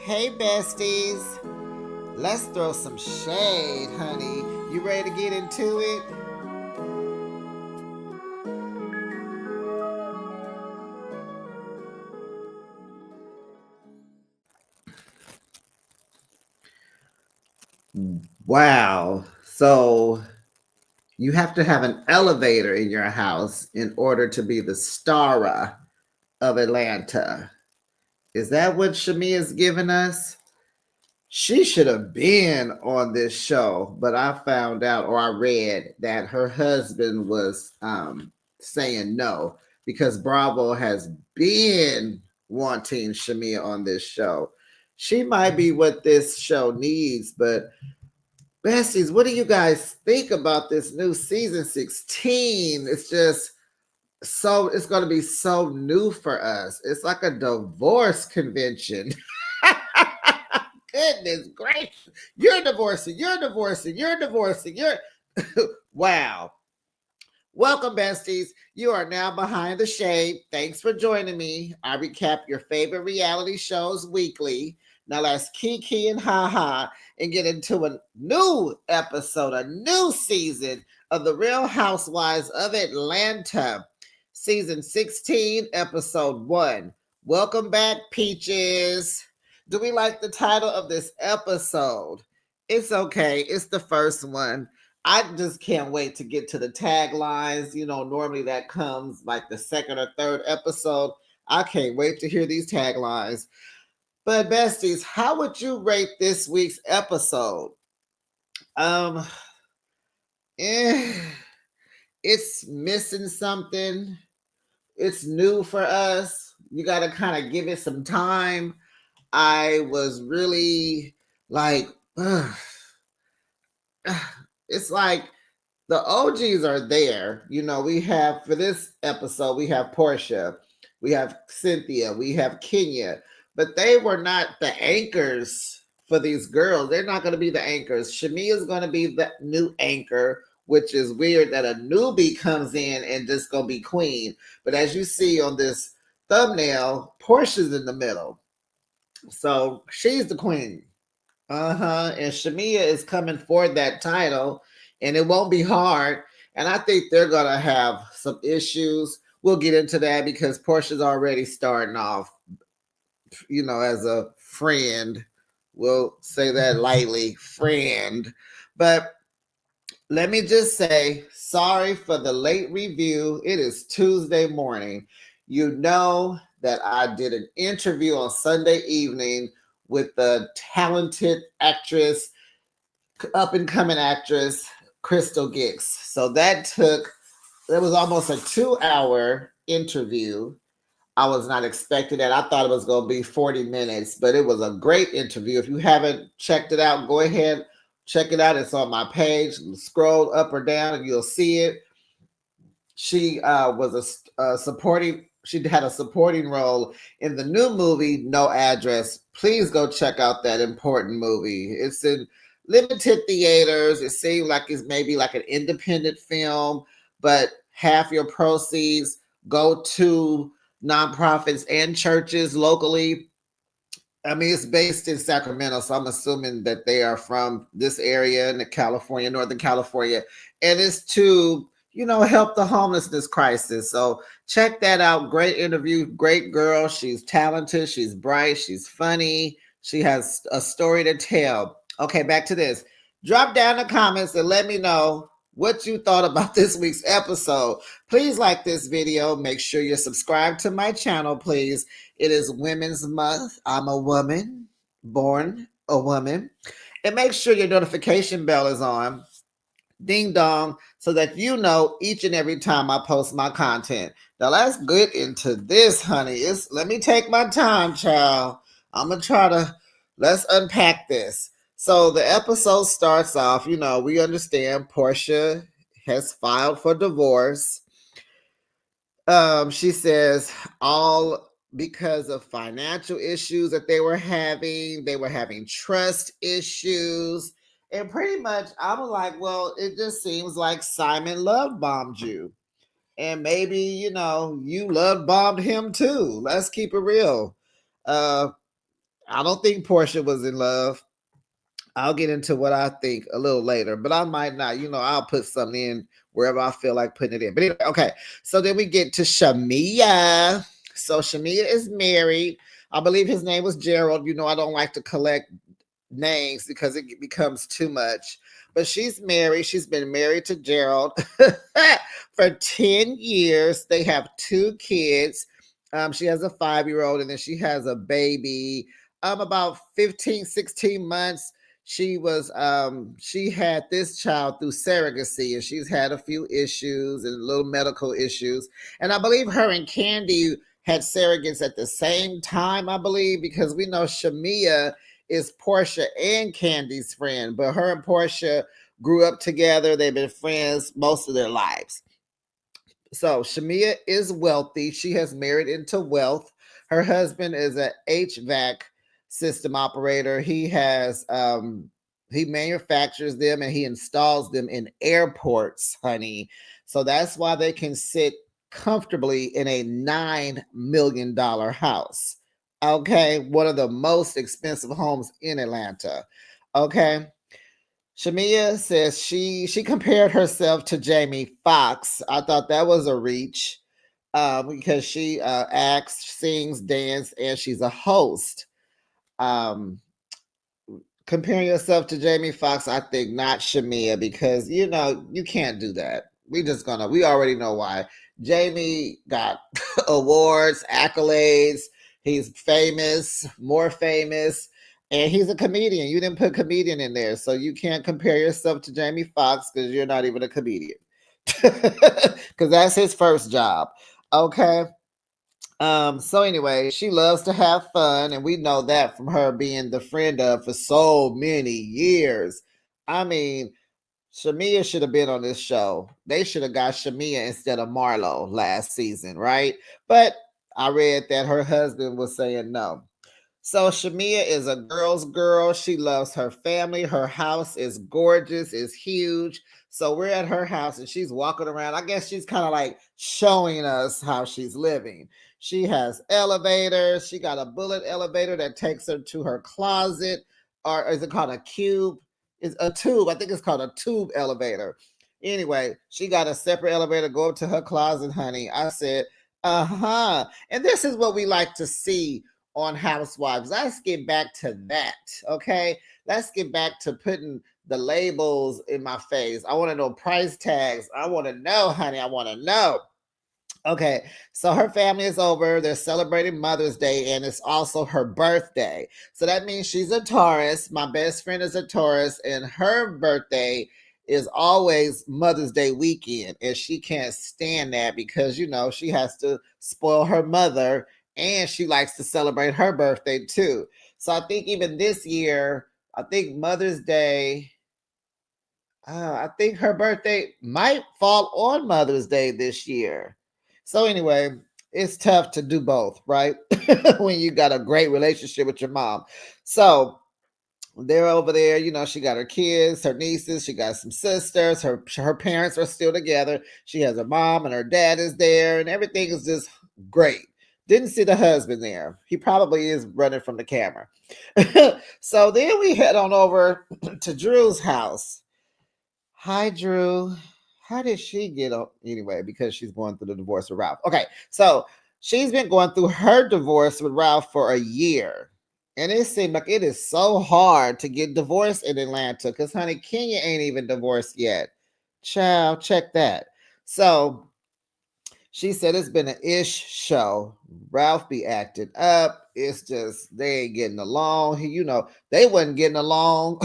Hey, besties. Let's throw some shade, honey. You ready to get into it? Wow. So you have to have an elevator in your house in order to be the star of Atlanta. Is that what Shamia's giving us? She should have been on this show, but I found out or I read that her husband was saying no because Bravo has been wanting Shamia on this show. She might be what this show needs, but besties, what do you guys think about this new season 16? It's just it's going to be so new for us. It's like a divorce convention. Goodness gracious. You're divorcing, you're divorcing, you're divorcing, you're wow. Welcome, besties. You are now behind the shade. Thanks for joining me. I recap your favorite reality shows weekly. Now let's kiki and haha and get into a new episode, a new season of The Real Housewives of Atlanta. Season 16, episode 1. Welcome back, Peaches. Do we like the title of this episode? It's okay. It's the first one. I just can't wait to get to the taglines. You know, normally that comes like the second or third episode. I can't wait to hear these taglines. But besties, how would you rate this week's episode? Um, eh, it's missing something. It's new for us. You got to kind of give it some time. I was really like, it's like the OGs are there. You know, we have for this episode, we have Portia, we have Cynthia, we have Kenya, but they were not the anchors for these girls. They're not going to be the anchors. Shamia is going to be the new anchor, which is weird that a newbie comes in and just going to be queen. But as you see on this thumbnail, Portia's in the middle. So she's the queen. And Shamia is coming for that title, and it won't be hard. And I think they're gonna have some issues. We'll get into that because Portia's already starting off, as a friend. We'll say that lightly, friend. But let me just say, sorry for the late review. It is Tuesday morning. You know that I did an interview on Sunday evening with the talented actress, up and coming actress, Crystal Gix. So that was almost a 2-hour interview. I was not expecting that. I thought it was going to be 40 minutes, but it was a great interview. If you haven't checked it out, go ahead, check it out. It's on my page. Scroll up or down and you'll see it. She was a supporting, she had a supporting role in the new movie, No Address. Please go check out that important movie. It's in limited theaters. It seemed like it's maybe like an independent film, but half your proceeds go to nonprofits and churches locally. I mean, it's based in Sacramento, so I'm assuming that they are from this area in California, Northern California, and it's to help the homelessness crisis. So check that out. Great interview, great girl. She's talented, she's bright, she's funny, she has a story to tell. Okay, back to this. Drop down the comments and let me know what you thought about this week's episode. Please like this video. Make sure you're subscribed to my channel, please. It is Women's Month. I'm a woman, born a woman. And make sure your notification bell is on. Ding dong, so that you know each and every time I post my content. Now let's get into this, honey. Let me take my time, child. I'm gonna let's unpack this. So the episode starts off, we understand Portia has filed for divorce. She says all because of financial issues that they were having. They were having trust issues. And pretty much I was like, well, it just seems like Simon love bombed you. And maybe, you love bombed him too. Let's keep it real. Uh I don't think Portia was in love. I'll get into what I think a little later, but I might not. I'll put something in wherever I feel like putting it in. But anyway, okay. So then we get to Shamia. So Shamia is married. I believe his name was Gerald. I don't like to collect names because it becomes too much. But she's married. She's been married to Gerald for 10 years. They have two kids. She has a 5-year-old and then she has a baby. About 15, 16 months. She had this child through surrogacy and she's had a few issues and little medical issues. And I believe her and Candy had surrogates at the same time, I believe, because we know Shamia is Portia and Candy's friend, but her and Portia grew up together. They've been friends most of their lives. So Shamia is wealthy. She has married into wealth. Her husband is an HVAC system operator. He manufactures them and he installs them in airports, honey. So that's why they can sit comfortably in a $9 million house. Okay, one of the most expensive homes in Atlanta. Okay. Shamia says she compared herself to Jamie Foxx. I thought that was a reach because she acts, sings, dance, and she's a host. Um, Comparing yourself to Jamie Foxx, I think not Shamia because you can't do that. We already know why. Jamie got awards, accolades. He's famous, more famous, and he's a comedian. You didn't put comedian in there, so you can't compare yourself to Jamie Foxx because you're not even a comedian. Because that's his first job. Okay. So anyway, she loves to have fun, and we know that from her being the friend of for so many years. I mean, Shamia should have been on this show. They should have got Shamia instead of Marlo last season, right? But I read that her husband was saying no. So Shamia is a girl's girl. She loves her family. Her house is gorgeous, is huge. So we're at her house and she's walking around. I guess she's kind of like showing us how she's living. She has elevators. She got a bullet elevator that takes her to her closet. Or is it called a cube? It's a tube. I think it's called a tube elevator. Anyway, she got a separate elevator go up to her closet, honey. I said, uh-huh. And this is what we like to see on Housewives. Let's get back to that. Okay. Let's get back to putting the labels in my face. I want to know price tags. I want to know, honey. I want to know. Okay, so her family is over. They're celebrating Mother's Day, and it's also her birthday. So that means she's a Taurus. My best friend is a Taurus, and her birthday is always Mother's Day weekend. And she can't stand that because, she has to spoil her mother, and she likes to celebrate her birthday too. So I think even this year, I think Mother's Day I think her birthday might fall on Mother's Day this year. So anyway, it's tough to do both, right? When you got a great relationship with your mom. So they're over there, she got her kids, her nieces, she got some sisters, her parents are still together. She has her mom and her dad is there, and everything is just great. Didn't see the husband there. He probably is running from the camera. So then we head on over to Drew's house. Hi, Drew. How did she get up anyway? Because she's going through the divorce with Ralph. Okay, so she's been going through her divorce with Ralph for a year. And it seemed like it is so hard to get divorced in Atlanta because, honey, Kenya ain't even divorced yet. Child, check that. So she said it's been an ish show. Ralph be acting up. It's just they ain't getting along. They wasn't getting along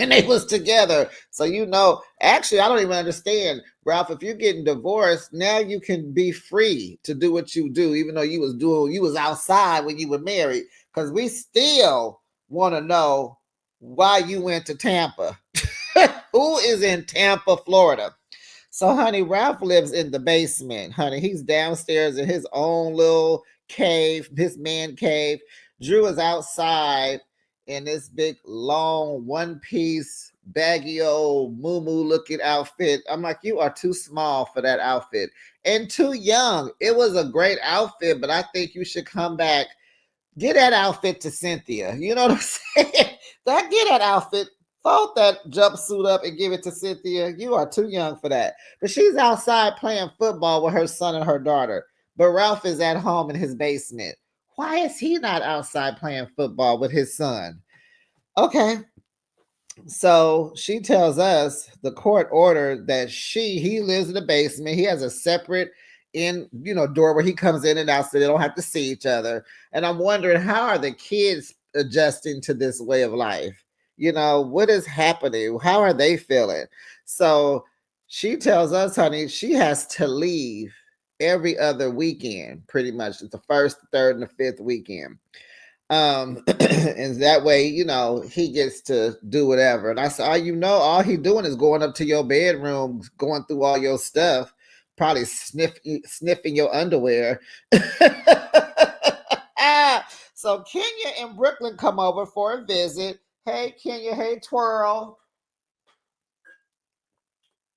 and they was together. So actually, I don't even understand, Ralph. If you're getting divorced, now you can be free to do what you do, even though you was outside when you were married. Because we still want to know why you went to Tampa. Who is in Tampa, Florida? So, honey, Ralph lives in the basement. Honey, he's downstairs in his own little cave, his man cave. Drew is outside in this big, long, one piece, baggy old moo looking outfit. I'm like, you are too small for that outfit and too young. It was a great outfit, but I think you should come back Get that outfit to Cynthia. You know what I'm saying? Get that outfit, fold that jumpsuit up and give it to Cynthia. You are too young for that. But she's outside playing football with her son and her daughter. But Ralph is at home in his basement. Why is he not outside playing football with his son? Okay, so she tells us the court ordered that he lives in the basement. He has a separate door where he comes in and out so they don't have to see each other. And I'm wondering, how are the kids adjusting to this way of life? What is happening? How are they feeling? So she tells us, honey, she has to leave every other weekend, pretty much. It's the first, third, and the fifth weekend. And that way, he gets to do whatever. And I said, all he doing is going up to your bedroom, going through all your stuff, probably sniffing your underwear. So Kenya and Brooklyn come over for a visit. Hey Kenya, hey Twirl.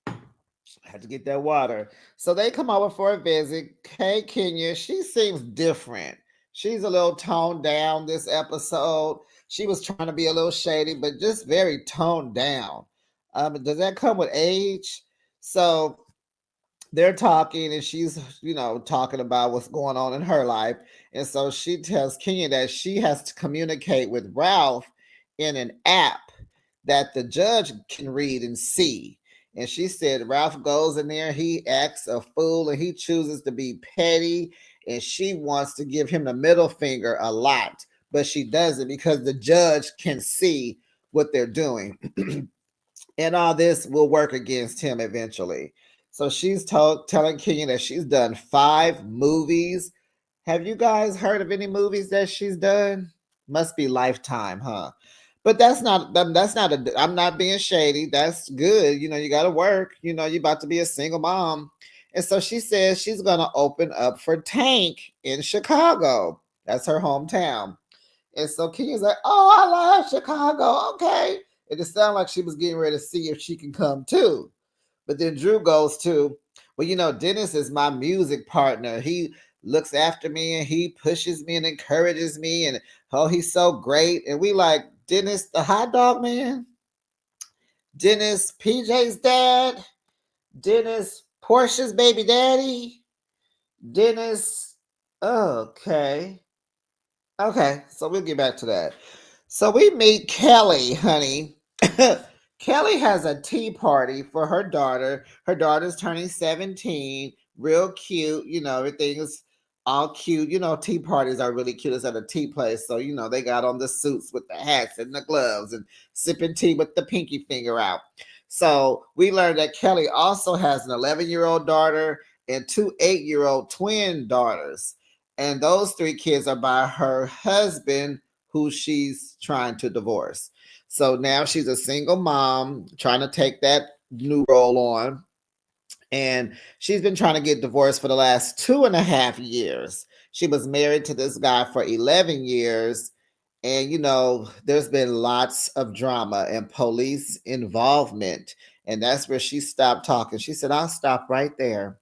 I had to get that water. So they come over for a visit. Hey Kenya, she seems different. She's a little toned down this episode. She was trying to be a little shady, but just very toned down. Does that come with age? So they're talking, and she's talking about what's going on in her life. And so she tells Kenya that she has to communicate with Ralph in an app that the judge can read and see. And she said Ralph goes in there, he acts a fool, and he chooses to be petty, and she wants to give him the middle finger a lot, but she doesn't because the judge can see what they're doing. And all this will work against him eventually. So she's telling Kenya that she's done 5 movies. Have you guys heard of any movies that she's done? Must be Lifetime, huh? But I'm not being shady. That's good. You got to work. You're about to be a single mom. And so she says she's going to open up for Tank in Chicago. That's her hometown. And so Kenya's like, oh, I love Chicago. Okay. It just sounded like she was getting ready to see if she can come too. But then Drew goes to, well, Dennis is my music partner. He looks after me and he pushes me and encourages me. And oh, he's so great. And we like, Dennis, the hot dog man? Dennis, PJ's dad? Dennis, Portia's baby daddy? Dennis, okay. Okay, so we'll get back to that. So we meet Kelly, honey. Kelly has a tea party for her daughter. Her daughter's turning 17. Real cute. Everything is all cute. Tea parties are really cute. It's at a tea place. So, they got on the suits with the hats and the gloves and sipping tea with the pinky finger out. So we learned that Kelly also has an 11-year-old daughter and 2 8-year-old twin daughters. And those 3 kids are by her husband, who she's trying to divorce. So now she's a single mom trying to take that new role on. And she's been trying to get divorced for the last 2.5 years. She was married to this guy for 11 years. And, there's been lots of drama and police involvement. And that's where she stopped talking. She said, I'll stop right there.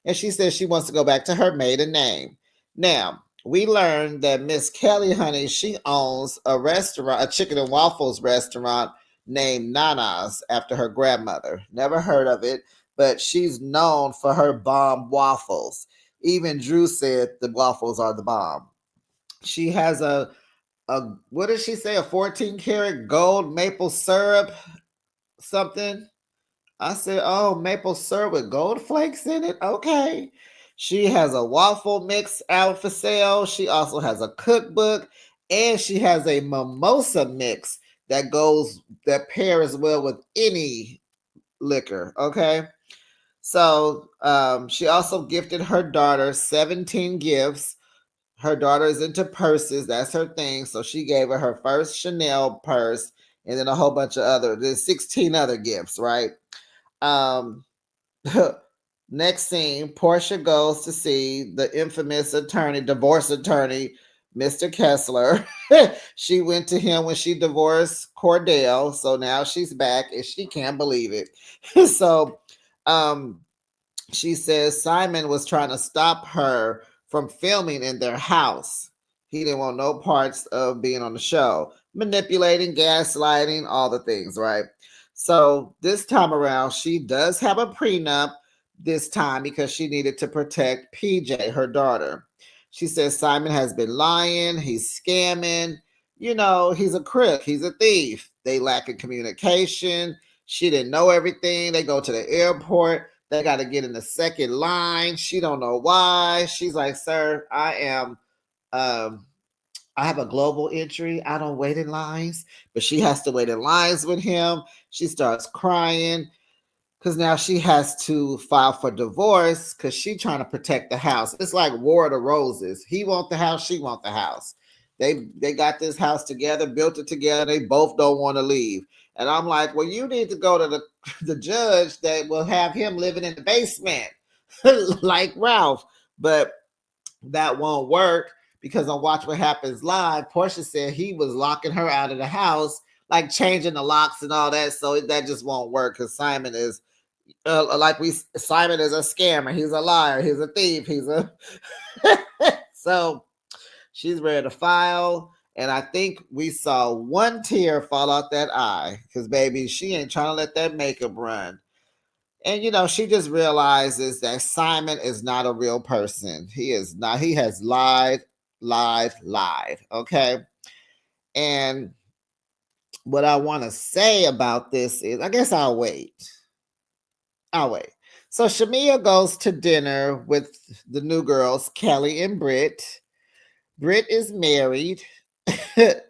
And she says she wants to go back to her maiden name. Now, we learned that Miss Kelly, honey, she owns a restaurant, a chicken and waffles restaurant named Nana's after her grandmother. Never heard of it, but she's known for her bomb waffles. Even Drew said the waffles are the bomb. She has a what did she say? A 14 karat gold maple syrup something. I said, oh, maple syrup with gold flakes in it? Okay. She has a waffle mix out for sale. She also has a cookbook, and she has a mimosa mix that pairs well with any liquor. Okay. So she also gifted her daughter 17 gifts. Her daughter is into purses. That's her thing. So she gave her first Chanel purse and then a whole bunch of there's 16 other gifts, right? Um, Next scene, Portia goes to see the infamous divorce attorney, Mr. Kessler. She went to him when she divorced Cordell, so now she's back and she can't believe it. So um, she says Simon was trying to stop her from filming in their house. He didn't want no parts of being on the show. Manipulating, gaslighting, all the things, right? So this time around, she does have a prenup this time because she needed to protect PJ, her daughter. She says Simon has been lying, he's scamming, he's a crook, he's a thief. They lack in communication. She didn't know everything. They go to the airport. They got to get in the second line. She don't know why. She's like, sir, um, I have a global entry. I don't wait in lines, but she has to wait in lines with him. She starts crying because now she has to file for divorce because she's trying to protect the house. It's like War of the Roses. He want the house, she want the house. They got this house together, built it together. They both don't want to leave. And I'm like, well, you need to go to the judge that will have him living in the basement, like Ralph. But that won't work because on Watch What Happens Live, Portia said he was locking her out of the house, like changing the locks and all that. So that just won't work because Simon is Simon is a scammer. He's a liar. He's a thief. He's a so she's ready to file. And I think we saw one tear fall out that eye because baby, she ain't trying to let that makeup run. And she just realizes that Simon is not a real person. He is not. He has lied, lied, lied. Okay. And what I want to say about this is, I guess I'll wait. I'll wait. So Shamia goes to dinner with the new girls, Kelly and Britt. Britt is married.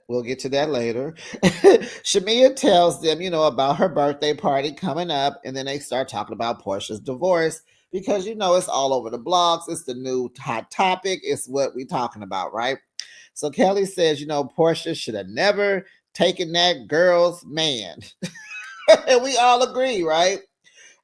We'll get to that later. Shamia tells them, about her birthday party coming up, and then they start talking about Portia's divorce because it's all over the blogs. It's the new hot topic. It's what we're talking about, right? So Kelly says, Portia should have never taken that girl's man. And we all agree, right?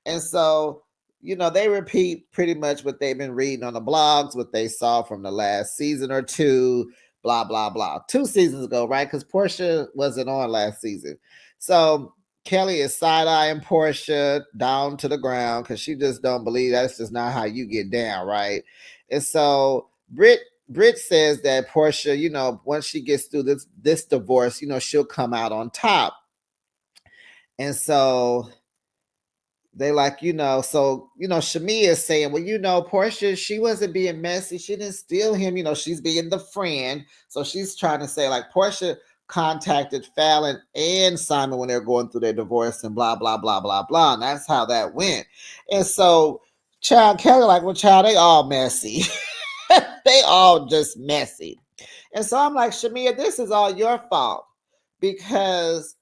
And so, they repeat pretty much what they've been reading on the blogs, what they saw from the last season or two, blah, blah, blah. 2 seasons ago, right? Because Portia wasn't on last season. So Kelly is side-eyeing Portia down to the ground because she just don't believe that's just not how you get down, right? And so Britt says that Portia, once she gets through this divorce, she'll come out on top. And so they like, Shamia is saying, well, Portia, she wasn't being messy. She didn't steal him. She's being the friend. So she's trying to say, like, Portia contacted Fallon and Simon when they're going through their divorce and blah, blah, blah, blah, blah. And that's how that went. And so Child Kelly, like, well, child, they all messy. They all just messy. And so I'm like, Shamia, this is all your fault because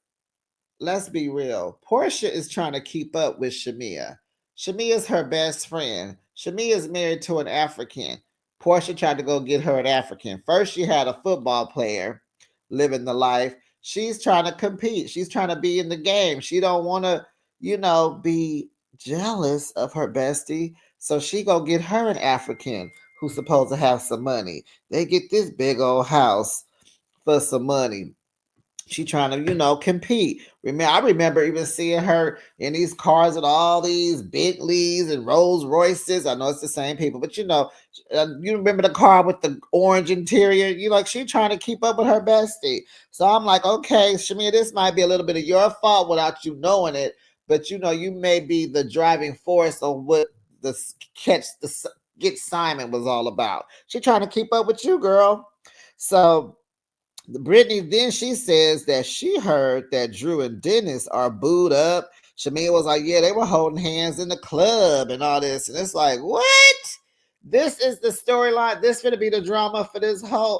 let's be real. Portia is trying to keep up with Shamia. Shamia is her best friend. Shamia is married to an African. Portia tried to go get her an African. First, she had a football player living the life. She's trying to compete. She's trying to be in the game. She don't want to, be jealous of her bestie. So she go get her an African who's supposed to have some money. They get this big old house for some money. She trying to, compete. I remember even seeing her in these cars with all these Bentleys and Rolls Royces. I know it's the same people, but you remember the car with the orange interior? She trying to keep up with her bestie. So I'm like, okay, Shamia, this might be a little bit of your fault without you knowing it, but you may be the driving force of what the get Simon was all about. She trying to keep up with you, girl. So Brittany, then she says that she heard that Drew and Dennis are booed up. Shamia was like, yeah, they were holding hands in the club and all this. And it's like, what? This is the storyline. This gonna be the drama for this whole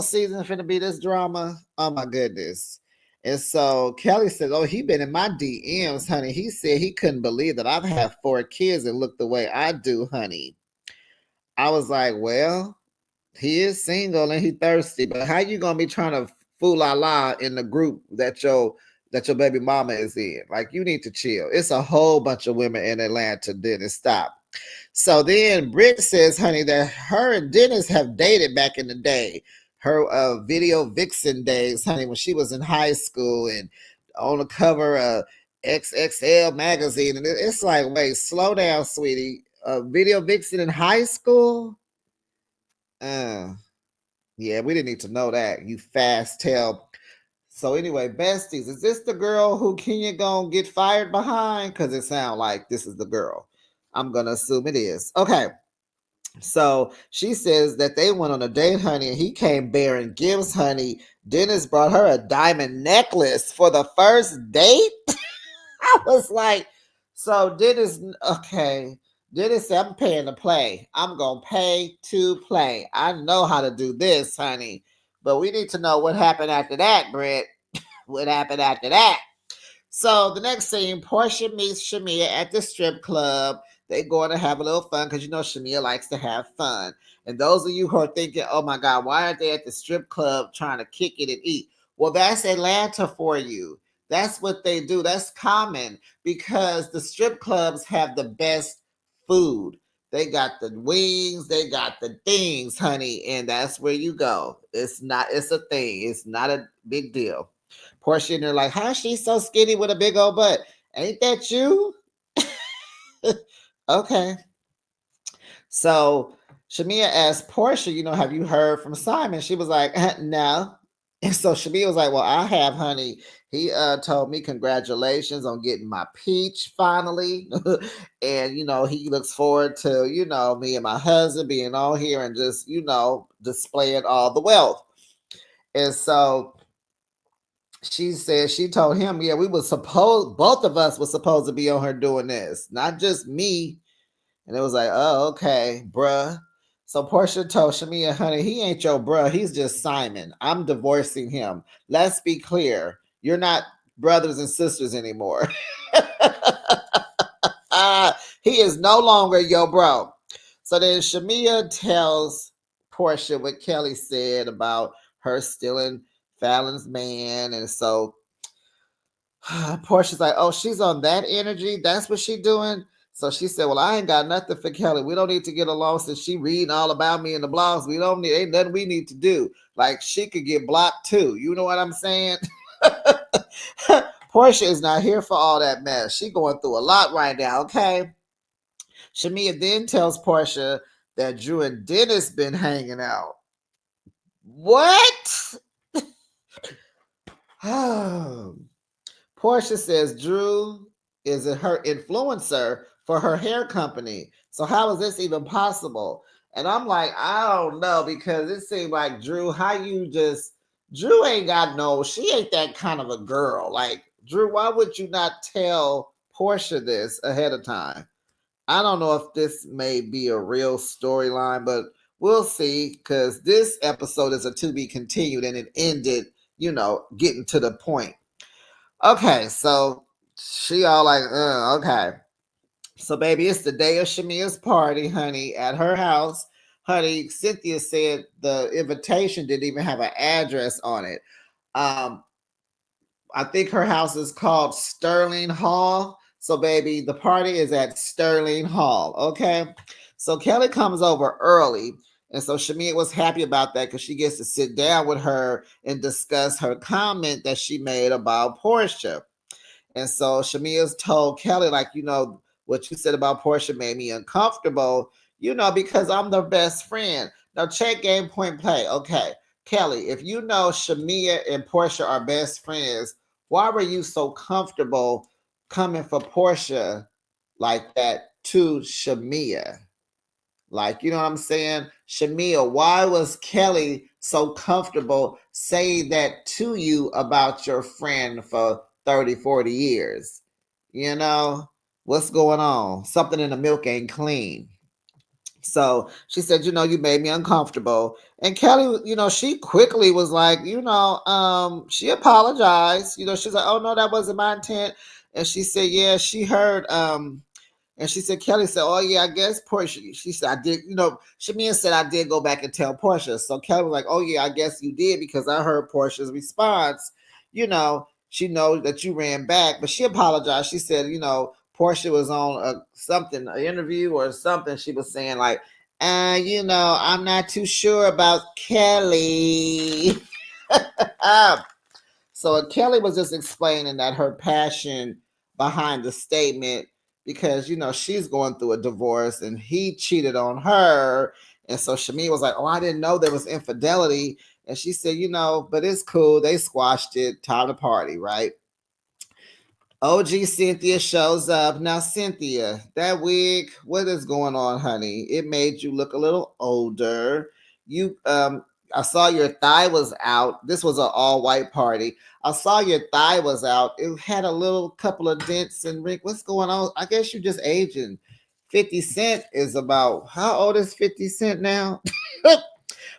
season finna be this drama. Oh my goodness. And so Kelly said, oh, he been in my DMs, honey. He said he couldn't believe that I've had 4 kids and look the way I do, honey. I was like, well, he is single and he thirsty, but how you gonna be trying to fool la la in the group that your baby mama is in? Like, you need to chill. It's a whole bunch of women in Atlanta. Dennis, stop. So then Britt says, honey, that her and Dennis have dated back in the day. Her video vixen days, honey, when she was in high school and on the cover of XXL magazine. And it's like, wait, slow down, sweetie. Video vixen in high school? Uh, Yeah, we didn't need to know that. You fast tail. So anyway, besties, is this the girl who Kenya gonna get fired behind? Because it sounds like this is the girl. I'm gonna assume it is. Okay. So she says that they went on a date, honey, and he came bearing gifts, honey. Dennis brought her a diamond necklace for the first date. I was like, so Dennis, okay. Dennis said, I'm paying to play. I'm going to pay to play. I know how to do this, honey. But we need to know what happened after that, Britt. What happened after that? So the next scene, Portia meets Shamia at the strip club. They going to have a little fun because you know Shamia likes to have fun. And those of you who are thinking, oh my God, why are they at the strip club trying to kick it and eat? Well, that's Atlanta for you. That's what they do. That's common because the strip clubs have the best food. They got the wings, they got the things, honey, and that's where you go. It's a thing. It's not a big deal. Portia and they're like, how's she so skinny with a big old butt? Ain't that you? Okay. So Shamia asked Portia, have you heard from Simon? She was like, no. And so Shamia was like, well, I have, honey. He told me congratulations on getting my peach finally. And, he looks forward to, me and my husband being on here and just, displaying all the wealth. And so she said she told him, yeah, we were supposed, both of us were supposed to be on her doing this, not just me. And it was like, oh, okay, bruh. So Portia told Shamia, honey, he ain't your bruh. He's just Simon. I'm divorcing him. Let's be clear. You're not brothers and sisters anymore. He is no longer your bro. So then Shamia tells Portia what Kelly said about her stealing Fallon's man. And so Portia's like, oh, she's on that energy. That's what she doing. So she said, well, I ain't got nothing for Kelly. We don't need to get along since she reading all about me in the blogs. We don't need, ain't nothing we need to do. Like she could get blocked too. You know what I'm saying? Portia is not here for all that mess. She going through a lot right now, okay? Shamia then tells Portia that Drew and Dennis been hanging out. What? Portia says Drew is her influencer for her hair company. So how is this even possible? And I'm like, I don't know, because it seemed like Drew, Drew ain't got she ain't that kind of a girl. Like, Drew, why would you not tell Portia this ahead of time? I don't know if this may be a real storyline, but we'll see, because this episode is a to be continued and it ended, getting to the point. Okay, so she all like, okay. So, baby, it's the day of Shamia's party, honey, at her house. Honey, Cynthia said the invitation didn't even have an address on it. I think her house is called Sterling Hall. So, baby, the party is at Sterling Hall, okay? So, Kelly comes over early. And so Shamia was happy about that because she gets to sit down with her and discuss her comment that she made about Portia. And so Shamia's told Kelly, like, what you said about Portia made me uncomfortable, because I'm the best friend. Now, check game, point, play. Okay, Kelly, if you know Shamia and Portia are best friends, why were you so comfortable coming for Portia like that to Shamia? Like, you know what I'm saying? Shamia, why was Kelly so comfortable saying that to you about your friend for 30, 40 years? What's going on? Something in the milk ain't clean. So she said, you made me uncomfortable. And Kelly, she quickly was like, she apologized. She's like, oh no, that wasn't my intent. And she said, yeah, she heard and she said, Kelly said, oh, yeah, I guess Portia. She said, I did, Shamia said, I did go back and tell Portia. So Kelly was like, oh, yeah, I guess you did because I heard Portia's response. She knows that you ran back, but she apologized. She said, Portia was on an interview or something. She was saying like, I'm not too sure about Kelly. So Kelly was just explaining that her passion behind the statement, because she's going through a divorce and he cheated on her, And so Shameen was like, "Oh, I didn't know there was infidelity." And she said, "But it's cool. They squashed it. Time to party, right?" OG Cynthia shows up. Now, Cynthia, that wig, what is going on, honey? It made you look a little older. I saw your thigh was out. This was an all-white party. I saw your thigh was out. It had a little couple of dents and wrinkles. What's going on? I guess you're just aging. 50 Cent is about, how old is 50 Cent now?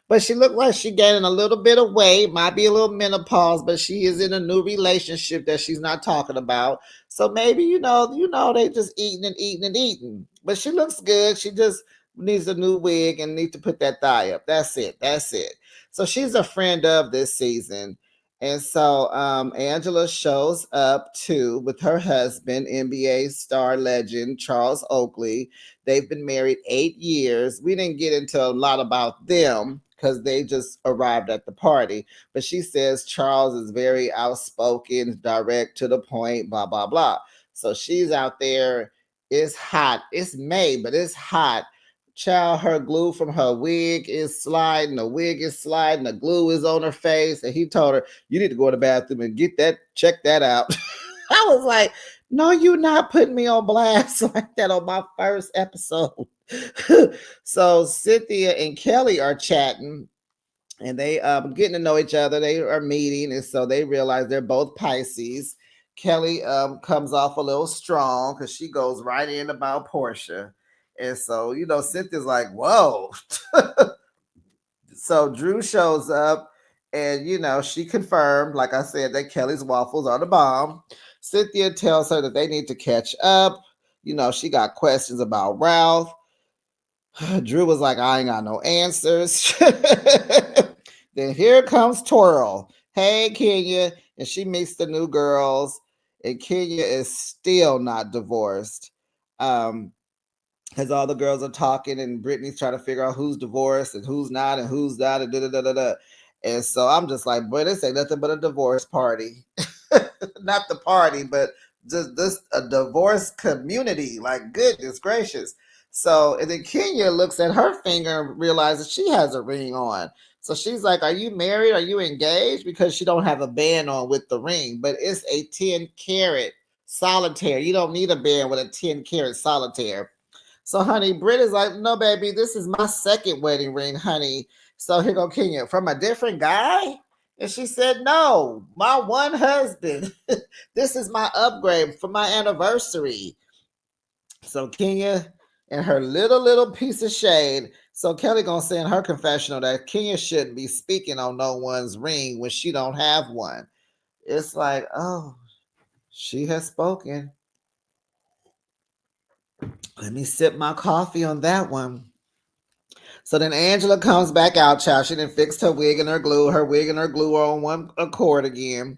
But she looked like she gaining a little bit of weight, might be a little menopause, but she is in a new relationship that she's not talking about. So maybe they just eating and eating and eating. But she looks good. She just needs a new wig and needs to put that thigh up. That's it. That's it. So she's a friend of this season. And so Angela shows up too with her husband, NBA star legend Charles Oakley. They've been married 8 years. We didn't get into a lot about them because they just arrived at the party. But she says Charles is very outspoken, direct to the point, blah, blah, blah. So she's out there. It's hot. It's May, but it's hot. Child, her glue from her wig is sliding. The wig is sliding. The glue is on her face. And he told her, "You need to go to the bathroom and check that out." I was like, "No, you're not putting me on blast like that on my first episode." So Cynthia and Kelly are chatting and they getting to know each other. They are meeting, and so they realize they're both Pisces. Kelly comes off a little strong because she goes right in about Portia. And so, Cynthia's like, "Whoa." So Drew shows up and she confirmed, like I said, that Kelly's waffles are the bomb. Cynthia tells her that they need to catch up. She got questions about Ralph. Drew was like, "I ain't got no answers." Then here comes Twirl. "Hey, Kenya." And she meets the new girls. And Kenya is still not divorced. Because all the girls are talking and Brittany's trying to figure out who's divorced and who's not and who's not and da da da da da. And so I'm just like, boy, this ain't nothing but a divorce party. Not the party, but just this a divorce community. Like, goodness gracious. So and then Kenya looks at her finger and realizes she has a ring on. So she's like, "Are you married? Are you engaged?" Because she don't have a band on with the ring, but it's a 10 carat solitaire. You don't need a band with a 10 carat solitaire. So, honey, Britt is like, "No, baby, this is my second wedding ring, honey." So here go Kenya, "From a different guy?" And she said, "No, my one husband. This is my upgrade for my anniversary." So Kenya and her little piece of shade. So Kelly gonna say in her confessional that Kenya shouldn't be speaking on no one's ring when she don't have one. It's like, oh, she has spoken. Let me sip my coffee on that one. So then Angela comes back out, child. She didn't fix her wig and her glue. Her wig and her glue are on one accord again.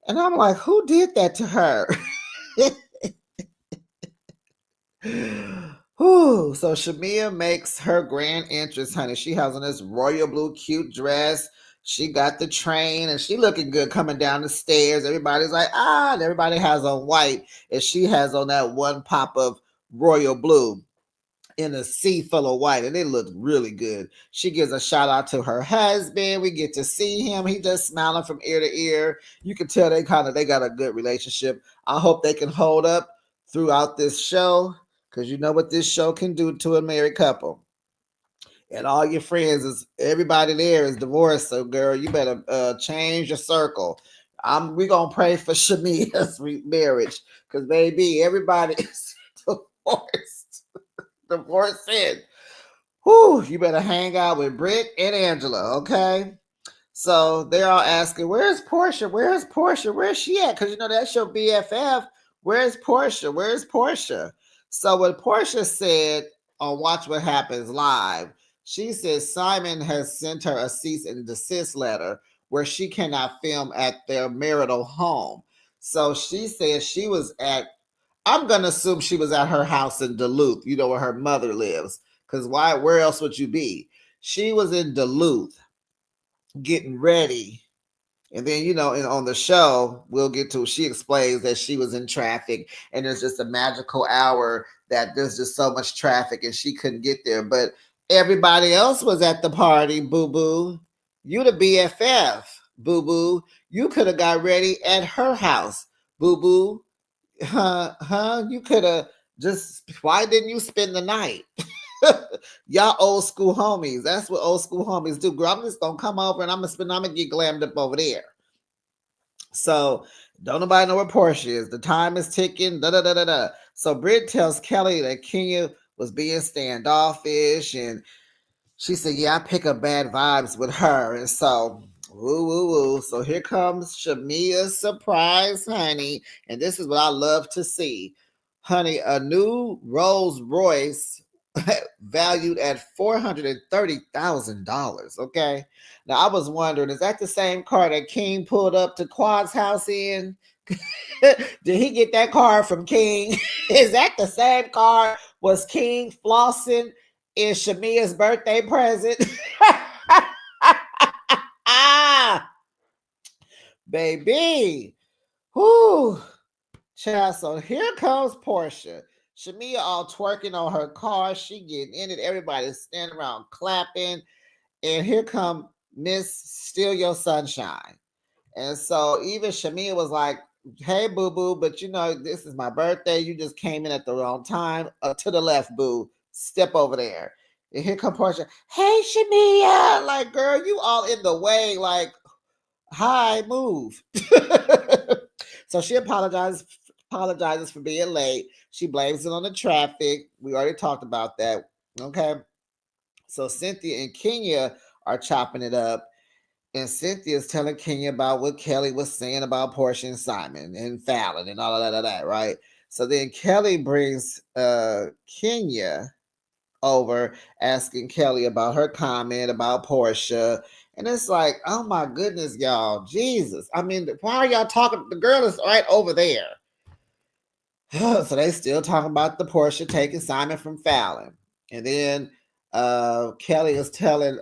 And I'm like, who did that to her? Whew. So Shamia makes her grand entrance, honey. She has on this royal blue cute dress. She got the train and she looking good coming down the stairs. Everybody's like, ah, and everybody has on white. And she has on that one pop of royal blue in a sea full of white, and it looked really good. She gives a shout out to her husband. We get to see him. He just smiling from ear to ear. You can tell they got a good relationship. I hope they can hold up throughout this show because you know what this show can do to a married couple. And all your friends is everybody there is divorced. So girl, you better change your circle. We gonna pray for Shamia's marriage because baby, everybody is divorced. Divorcing. Whew, you better hang out with Britt and Angela, okay? So they're all asking, "Where's Portia? Where's Portia? Where's she at?" Because that's your BFF. Where's Portia? Where's Portia? So what Portia said on Watch What Happens Live, she says Simon has sent her a cease and desist letter where she cannot film at their marital home. So she said she was at, I'm gonna assume she was at her house in Duluth, where her mother lives. Because where else would you be? She was in Duluth getting ready. And then, on the show, we'll get to, she explains that she was in traffic and there's just a magical hour that there's just so much traffic and she couldn't get there. But Everybody else was at the party, boo boo. You the BFF, boo boo. You could have got ready at her house, boo boo. Huh? You could have just. Why didn't you spend the night? Y'all old school homies. That's what old school homies do. Girl, I'm just gonna come over and I'm gonna get glammed up over there. So don't nobody know where Portia is. The time is ticking. Da da da da da. So Britt tells Kelly that Kenya was being standoffish, and she said, "Yeah, I pick up bad vibes with her." And so, woo woo woo. So here comes Shamia's surprise, honey, and this is what I love to see, honey. A new Rolls Royce valued at $430,000. Okay. Now I was wondering, is that the same car that King pulled up to Quad's house in? Did he get that car from King? Is that the same car? Was King flossing in Shamia's birthday present? Ah, baby. Whoo. Child, so here comes Portia. Shamia all twerking on her car. She getting in it. Everybody's standing around clapping. And here come Miss Steal Your Sunshine. And so even Shamia was like, "Hey, boo boo, but you know, this is my birthday. You just came in at the wrong time. To the left, boo. Step over there." And here come Portia. "Hey, Shamia." Like, girl, you all in the way. Like, hi, move. So she apologizes for being late. She blames it on the traffic. We already talked about that. Okay. So Cynthia and Kenya are chopping it up. And Cynthia's telling Kenya about what Kelly was saying about Portia and Simon and Fallon and all of that, right? So then Kelly brings Kenya over, asking Kelly about her comment about Portia. And it's like, oh my goodness, y'all. Jesus. I mean, why are y'all talking? The girl is right over there. So they still talking about the Portia taking Simon from Fallon. And then Kelly is telling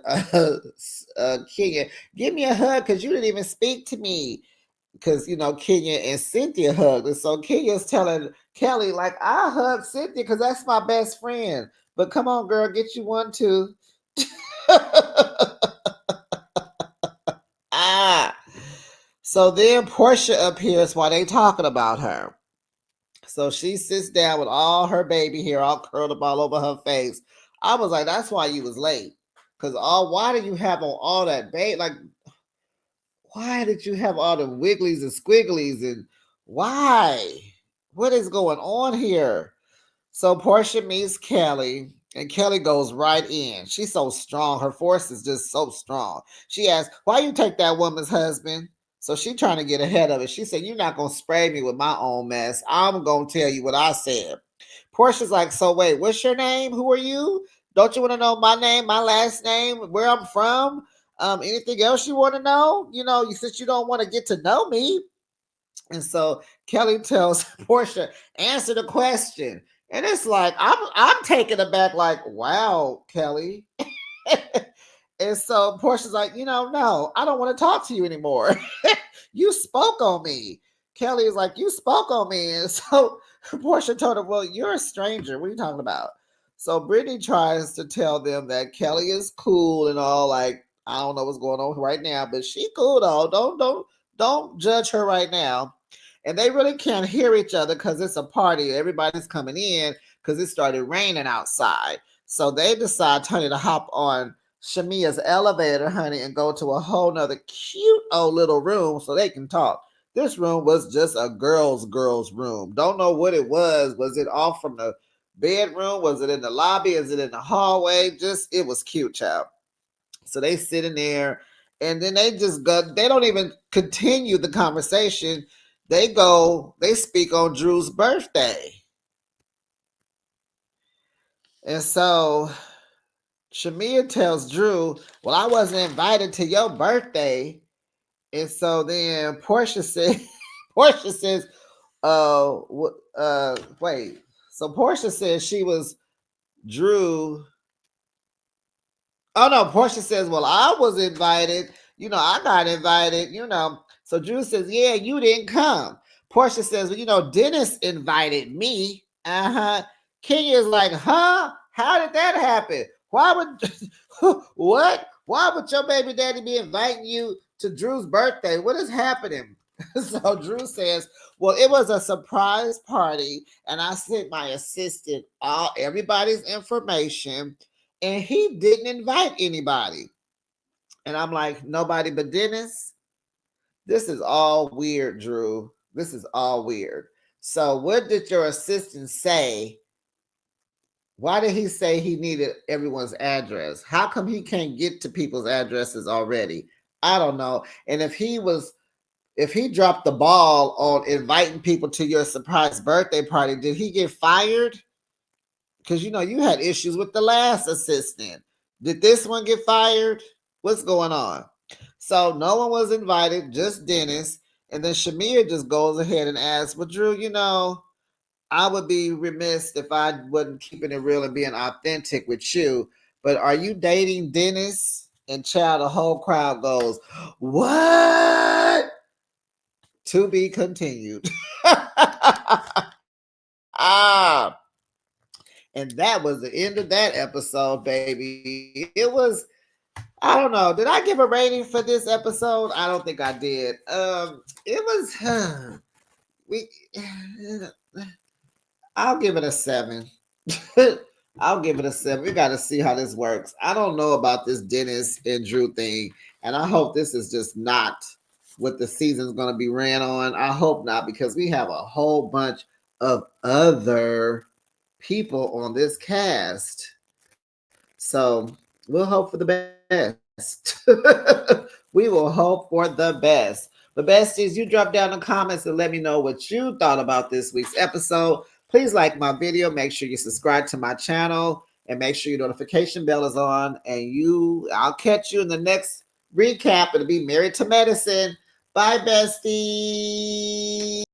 Kenya, "Give me a hug because you didn't even speak to me." Because, you know, Kenya and Cynthia hugged. And so Kenya's telling Kelly, like, "I hug Cynthia because that's my best friend. But come on, girl, get you one too." Ah. So then Portia appears while they talking about her. So she sits down with all her baby hair all curled up all over her face. I was like, that's why you was late. Cause why did you have on all that babe? Like, why did you have all the wigglies and squigglies and why? What is going on here? So Portia meets Kelly, and Kelly goes right in. She's so strong. Her force is just so strong. She asks, "Why you take that woman's husband?" So she trying to get ahead of it. She said, "You're not gonna spray me with my own mess. I'm gonna tell you what I said." Portia's like, "So wait, what's your name? Who are you? Don't you want to know my name, my last name, where I'm from? Anything else you want to know? You know, since you don't want to get to know me." And so Kelly tells Portia, "Answer the question." And it's like, I'm taken aback, like, wow, Kelly. And so Portia's like, "No, I don't want to talk to you anymore." You spoke on me. Kelly is like, "You spoke on me." And so Portia told her, "Well, you're a stranger. What are you talking about?" So Brittany tries to tell them that Kelly is cool and all, like, I don't know what's going on right now, but she cool though. Don't judge her right now. And they really can't hear each other because it's a party. Everybody's coming in because it started raining outside. So they decide, honey, to hop on Shamia's elevator, honey, and go to a whole nother cute old little room so they can talk. This room was just a girl's room. Don't know what it was. Was it off from the bedroom? Was it in the lobby? Is it in the hallway? Just, it was cute, child. So they sit in there, and then they just go, they don't even continue the conversation. They speak on Drew's birthday. And so Shamia tells Drew, "Well, I wasn't invited to your birthday." And so then Portia said, Portia says, wait. So Portia says she was Drew. Oh no, Portia says, "Well, I was invited. I got invited. So Drew says, "Yeah, you didn't come." Portia says, "Well, Dennis invited me." Uh-huh. Kenya is like, "Huh? How did that happen?" Why would what? Why would your baby daddy be inviting you to Drew's birthday? What is happening? So Drew says, well, it was a surprise party, and I sent my assistant all everybody's information, and he didn't invite anybody. And I'm like, nobody but Dennis? This is all weird, Drew. This is all weird. So, what did your assistant say? Why did he say he needed everyone's address? How come he can't get to people's addresses already? I don't know. And if he dropped the ball on inviting people to your surprise birthday party, did he get fired? Because you had issues with the last assistant. Did this one get fired? What's going on? So no one was invited, just Dennis. And then Shamir just goes ahead and asks, well, Drew, I would be remiss if I wasn't keeping it real and being authentic with you. But are you dating Dennis? And child, the whole crowd goes, what? To be continued. Ah. And that was the end of that episode, baby. It was, I don't know. Did I give a rating for this episode? I don't think I did. It was we I'll give it a 7. I'll give it a 7. We got to see how this works. I don't know about this Dennis and Drew thing, and I hope this is just not what the season's going to be ran on. I hope not, because we have a whole bunch of other people on this cast. So we'll hope for the best. We will hope for the best. But besties, you drop down in the comments and let me know what you thought about this week's episode. Please like my video. Make sure you subscribe to my channel and make sure your notification bell is on. And I'll catch you in the next recap. It'll be Married to Medicine. Bye, besties.